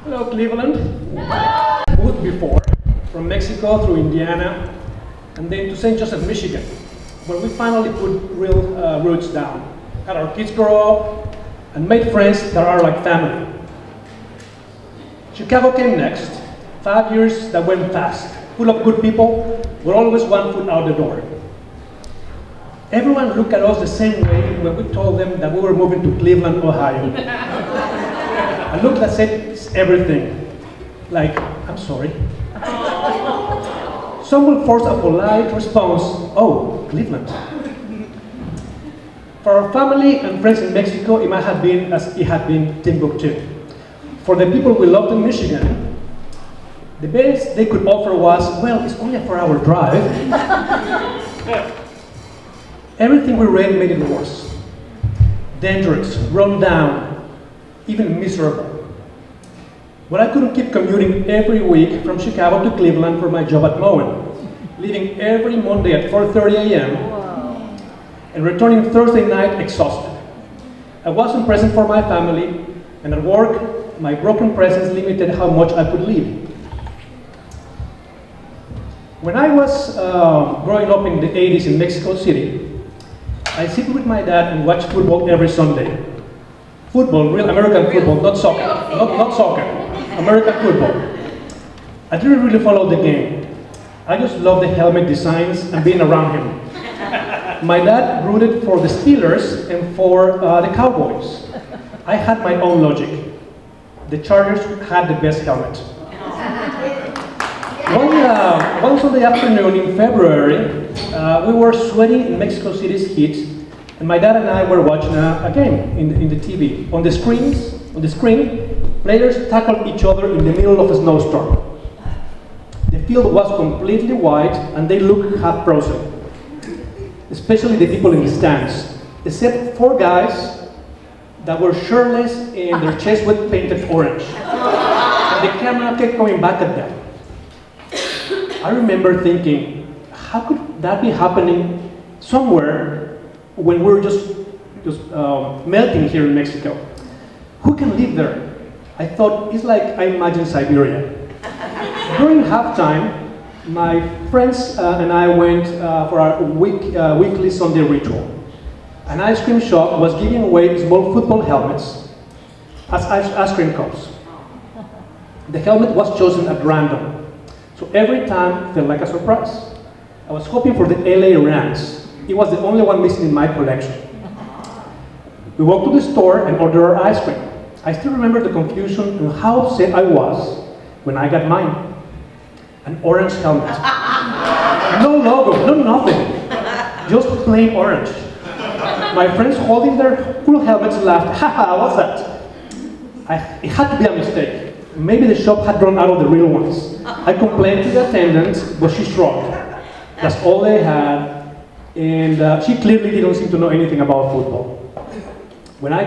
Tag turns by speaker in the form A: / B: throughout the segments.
A: Hello, Cleveland. Moved before from Mexico through Indiana and then to St. Joseph, Michigan, where we finally put real roots down. Had our kids grow up and made friends that are like family. Chicago came next. 5 years that went fast, full of good people, with always one foot out the door. Everyone looked at us the same way when we told them that we were moving to Cleveland, Ohio. A look that said everything, like, I'm sorry. Some will force a polite response, oh, Cleveland. For our family and friends in Mexico, it might have been as it had been Timbuktu. For the people we loved in Michigan, the best they could offer was, well, it's only a 4-hour drive. Everything we read made it worse. Dangerous, run down, even miserable. But I couldn't keep commuting every week from Chicago to Cleveland for my job at Moen, leaving every Monday at 4:30 a.m. and returning Thursday night exhausted. I wasn't present for my family, and at work, my broken presence limited how much I could leave. When I was growing up in the 80s in Mexico City, I sit with my dad and watch football every Sunday. Football, real American football, not soccer. Not soccer, American football. I didn't really follow the game. I just loved the helmet designs and being around him. My dad rooted for the Steelers and for the Cowboys. I had my own logic. The Chargers had the best helmet. One Sunday afternoon in February, we were sweating in Mexico City's heat, and my dad and I were watching a game in the TV. On the screen, players tackled each other in the middle of a snowstorm. The field was completely white, and they looked half frozen, especially the people in the stands, except 4 guys that were shirtless and their chests were painted orange. And the camera kept coming back at them. I remember thinking, how could that be happening somewhere when we're just melting here in Mexico? Who can live there? I thought, it's like I imagine Siberia. During halftime, my friends and I went for our weekly Sunday ritual. An ice cream shop was giving away small football helmets as ice cream cups. The helmet was chosen at random. So every time felt like a surprise. I was hoping for the LA Rams. It was the only one missing in my collection. We walked to the store and ordered our ice cream. I still remember the confusion and how upset I was when I got mine. An orange helmet. No logo, no nothing. Just plain orange. My friends holding their full helmets laughed, haha, what's that? It had to be a mistake. Maybe the shop had run out of the real ones. I complained to the attendant, but she shrugged. That's all they had, and she clearly didn't seem to know anything about football. When I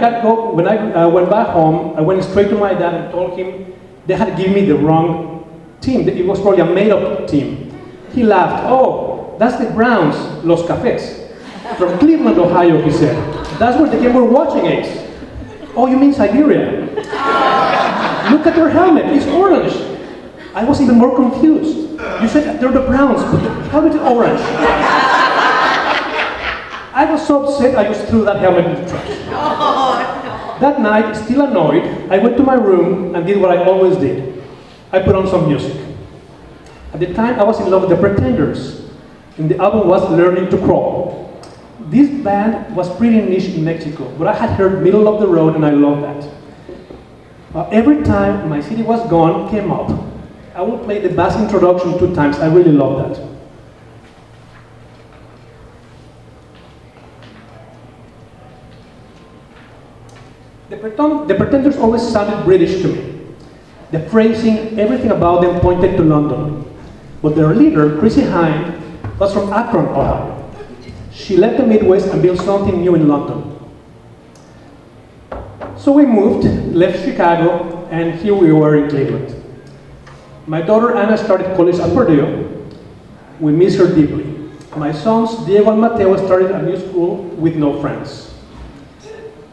A: went back home, I went straight to my dad and told him they had given me the wrong team. It was probably a made-up team. He laughed. Oh, that's the Browns, Los Cafés. From Cleveland, Ohio, he said. That's where the game we're watching is. Oh, you mean Siberia? Look at their helmet, it's orange. I was even more confused. You said they're the Browns, but the helmet is orange. I was so upset, I just threw that helmet in the trash. That night, still annoyed, I went to my room and did what I always did. I put on some music. At the time, I was in love with the Pretenders, and the album was Learning to Crawl. This band was pretty niche in Mexico, but I had heard Middle of the Road and I loved that. Every time My City Was Gone came up, I would play the bass introduction 2 times. I really loved that. The Pretenders always sounded British to me. The phrasing, everything about them pointed to London. But their leader, Chrissie Hynde, was from Akron, Ohio. She left the Midwest and built something new in London. So we moved, left Chicago, and here we were in Cleveland. My daughter Anna started college at Purdue. We miss her deeply. My sons Diego and Mateo started a new school with no friends.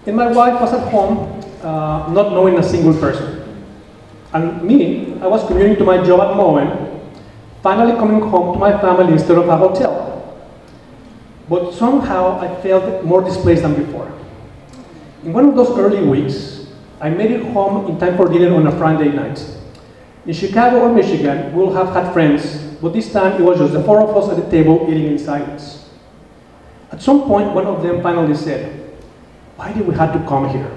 A: And my wife was at home, not knowing a single person. And me, I was commuting to my job at Moen, finally coming home to my family instead of a hotel. But somehow I felt more displaced than before. In one of those early weeks, I made it home in time for dinner on a Friday night. In Chicago or Michigan, we'll have had friends, but this time it was just the four of us at the table eating in silence. At some point, one of them finally said, "Why did we have to come here?"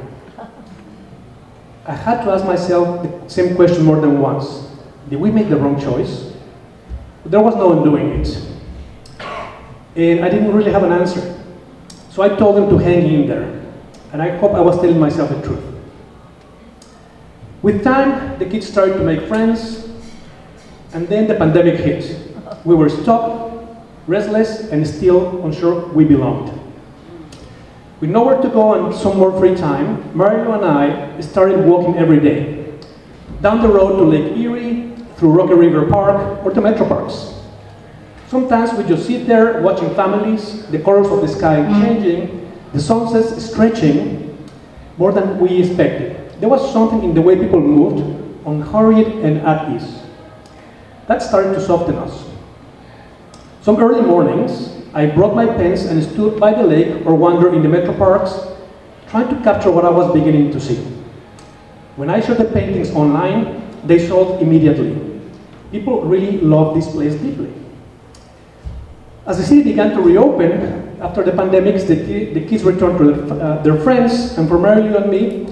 A: I had to ask myself the same question more than once. Did we make the wrong choice? But there was no undoing it. And I didn't really have an answer. So I told them to hang in there. And I hope I was telling myself the truth. With time, the kids started to make friends, and then the pandemic hit. We were stuck, restless, and still unsure we belonged. With nowhere to go and some more free time, Mario and I started walking every day. Down the road to Lake Erie, through Rocky River Park, or to Metro Parks. Sometimes we just sit there watching families, the colors of the sky changing, the sunsets stretching more than we expected. There was something in the way people moved, unhurried and at ease. That started to soften us. Some early mornings, I brought my pens and stood by the lake or wandered in the metro parks, trying to capture what I was beginning to see. When I shared the paintings online, they sold immediately. People really loved this place deeply. As the city began to reopen, after the pandemic, the kids returned to their friends, and for Marilyn and me,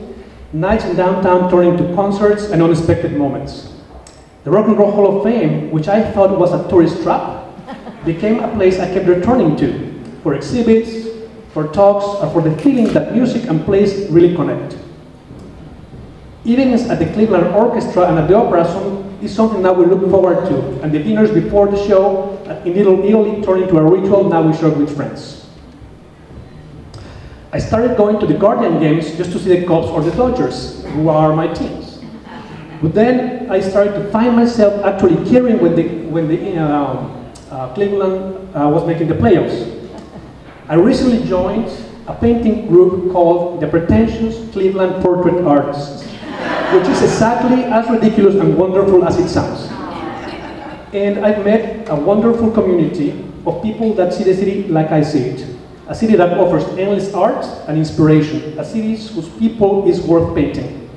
A: nights in downtown turned into concerts and unexpected moments. The Rock and Roll Hall of Fame, which I thought was a tourist trap, became a place I kept returning to, for exhibits, for talks, or for the feeling that music and place really connect. Evenings at the Cleveland Orchestra and at the Opera is something that we look forward to, and the dinners before the show in Little Italy turned into a ritual now we share with friends. I started going to the Guardian games just to see the Cubs or the Dodgers, who are my teams. But then I started to find myself actually cheering when Cleveland was making the playoffs. I recently joined a painting group called the Pretentious Cleveland Portrait Artists, which is exactly as ridiculous and wonderful as it sounds. And I've met a wonderful community of people that see the city like I see it. A city that offers endless art and inspiration. A city whose people is worth painting.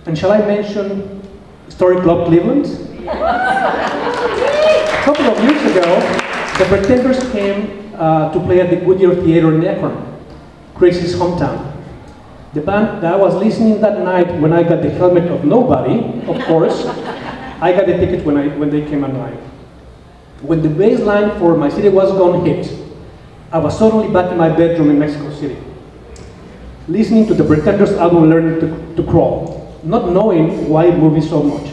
A: And shall I mention Story Club Cleveland? A couple of years ago, the Pretenders came to play at the Goodyear Theater in Akron, Crazy's hometown. The band that I was listening that night when I got the helmet of nobody, of course, I got the ticket when they came online. When the bass line for My City Was Gone hit, I was suddenly back in my bedroom in Mexico City, listening to the Pretenders album Learning to Crawl, not knowing why it moved me so much.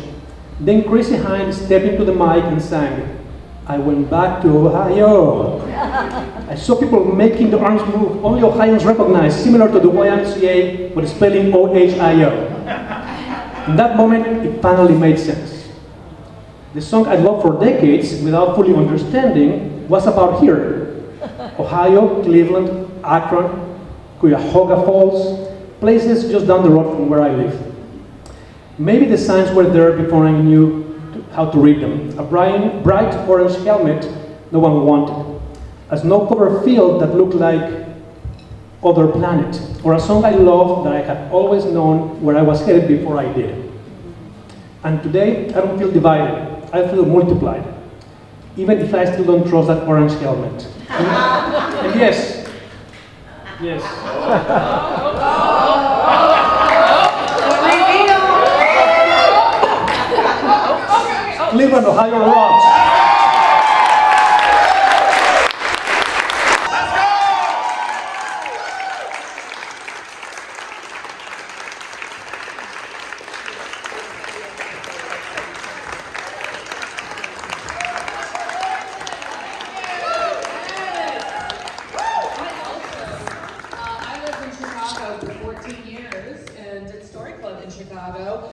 A: Then Chrissy Hynde stepped into the mic and sang, "I went back to Ohio." I saw people making the arms move only Ohioans recognize, similar to the YMCA, but spelling O-H-I-O. In that moment, it finally made sense. The song I loved for decades, without fully understanding, was about here. Ohio, Cleveland, Akron, Cuyahoga Falls, places just down the road from where I live. Maybe the signs were there before I knew how to read them. A bright orange helmet no one wanted. A snow-covered field that looked like Other Planet. Or a song I loved that I had always known where I was headed before I did. And today, I don't feel divided. I feel multiplied. Even if I still don't trust that orange helmet. And yes. Cleveland, Ohio rock.